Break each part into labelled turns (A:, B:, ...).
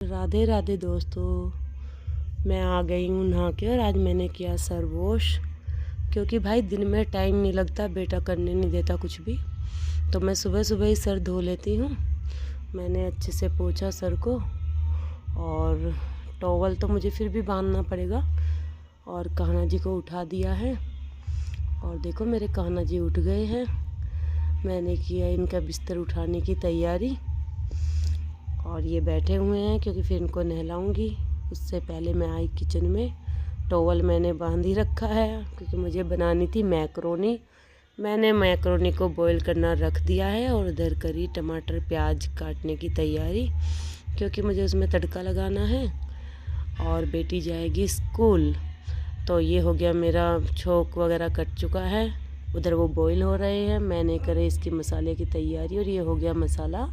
A: राधे राधे दोस्तों, मैं आ गई हूँ नहा के। और आज मैंने किया सर वॉश, क्योंकि भाई दिन में टाइम नहीं लगता, बेटा करने नहीं देता कुछ भी। तो मैं सुबह सुबह ही सर धो लेती हूँ। मैंने अच्छे से पोंछा सर को, और टॉवल तो मुझे फिर भी बांधना पड़ेगा। और कान्हा जी को उठा दिया है, और देखो मेरे कान्हा जी उठ गए हैं। मैंने किया इनका बिस्तर उठाने की तैयारी, और ये बैठे हुए हैं क्योंकि फिर इनको नहलाऊंगी। उससे पहले मैं आई किचन में। टॉवल मैंने बांध ही रखा है क्योंकि मुझे बनानी थी मैक्रोनी। मैंने मैक्रोनी को बॉईल करना रख दिया है, और उधर करी टमाटर प्याज काटने की तैयारी, क्योंकि मुझे उसमें तड़का लगाना है। और बेटी जाएगी स्कूल। तो ये हो गया मेरा, छोंक वगैरह कट चुका है, उधर वो बॉईल हो रहे हैं। मैंने करे इसकी मसाले की तैयारी, और ये हो गया मसाला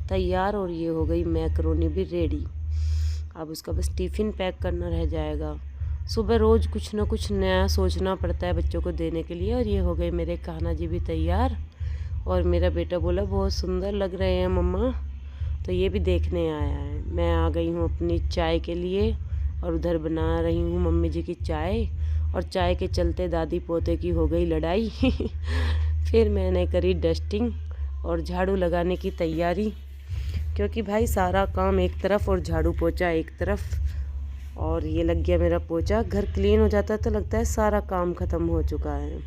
A: तैयार, और ये हो गई मैक्रोनी भी रेडी। अब उसका बस टिफ़िन पैक करना रह जाएगा। सुबह रोज़ कुछ ना कुछ नया सोचना पड़ता है बच्चों को देने के लिए। और ये हो गए मेरे कान्हा जी भी तैयार। और मेरा बेटा बोला बहुत सुंदर लग रहे हैं मम्मा, तो ये भी देखने आया है। मैं आ गई हूँ अपनी चाय के लिए, और उधर बना रही हूँ मम्मी जी की चाय। और चाय के चलते दादी पोते की हो गई लड़ाई। फिर मैंने करी डस्टिंग और झाड़ू लगाने की तैयारी, क्योंकि भाई सारा काम एक तरफ और झाड़ू पोछा एक तरफ। और ये लग गया मेरा पोछा। घर क्लीन हो जाता है तो लगता है सारा काम ख़त्म हो चुका है।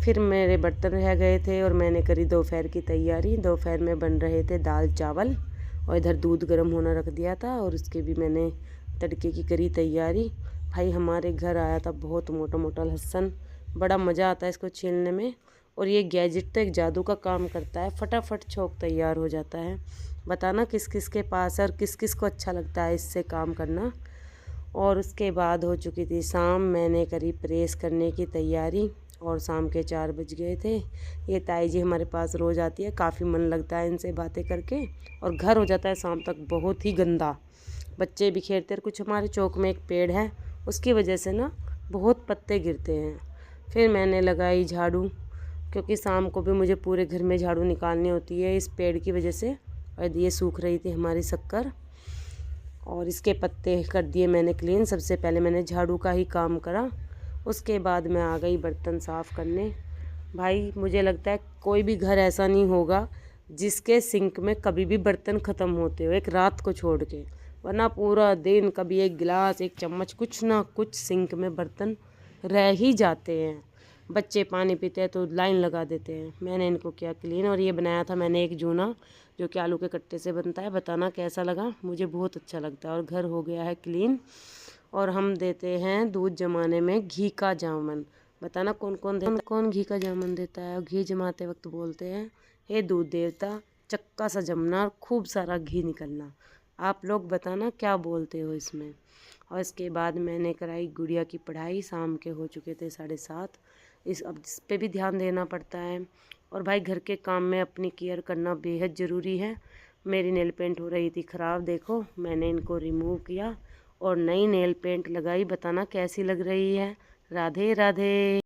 A: फिर मेरे बर्तन रह गए थे, और मैंने करी दोपहर की तैयारी। दोपहर में बन रहे थे दाल चावल, और इधर दूध गर्म होना रख दिया था, और उसके भी मैंने तड़के की करी तैयारी। भाई हमारे घर आया था बहुत मोटा मोटा लहसुन, बड़ा मज़ा आता है इसको छीलने में। और ये गैजेट तो एक जादू का काम करता है, फटाफट छोंक तैयार हो जाता है। बताना किस किस के पास है और किस किस को अच्छा लगता है इससे काम करना। और उसके बाद हो चुकी थी शाम। मैंने करी प्रेस करने की तैयारी, और शाम के 4 बज गए थे। ये ताई जी हमारे पास रोज़ आती है, काफ़ी मन लगता है इनसे बातें करके। और घर हो जाता है शाम तक बहुत ही गंदा, बच्चे बिखेरते हैं। कुछ हमारे चौक में एक पेड़ है, उसकी वजह से ना बहुत पत्ते गिरते हैं। फिर मैंने लगाई झाड़ू, क्योंकि शाम को भी मुझे पूरे घर में झाड़ू निकालनी होती है इस पेड़ की वजह से। और ये सूख रही थी हमारी शक्कर, और इसके पत्ते कर दिए मैंने क्लीन। सबसे पहले मैंने झाड़ू का ही काम करा, उसके बाद मैं आ गई बर्तन साफ़ करने। भाई मुझे लगता है कोई भी घर ऐसा नहीं होगा जिसके सिंक में कभी भी बर्तन ख़त्म होते हो, एक रात को छोड़ के। वरना पूरा दिन कभी एक गिलास एक चम्मच कुछ ना कुछ सिंक में बर्तन रह ही जाते हैं। बच्चे पानी पीते हैं तो लाइन लगा देते हैं। मैंने इनको किया क्लीन। और ये बनाया था मैंने एक जूना, जो कि आलू के कट्टे से बनता है। बताना कैसा लगा, मुझे बहुत अच्छा लगता है। और घर हो गया है क्लीन। और हम देते हैं दूध जमाने में घी का जामन। बताना कौन कौन देता, कौन घी का जामन देता है। और घी जमाते वक्त बोलते हैं, हे दूध देवता चक्का सा जमना और खूब सारा घी निकलना। आप लोग बताना क्या बोलते हो इसमें। और इसके बाद मैंने कराई गुड़िया की पढ़ाई। शाम के हो चुके थे 7:30। अब इस पे भी ध्यान देना पड़ता है। और भाई घर के काम में अपनी केयर करना बेहद ज़रूरी है। मेरी नेल पेंट हो रही थी ख़राब, देखो मैंने इनको रिमूव किया और नई नेल पेंट लगाई। बताना कैसी लग रही है। राधे राधे।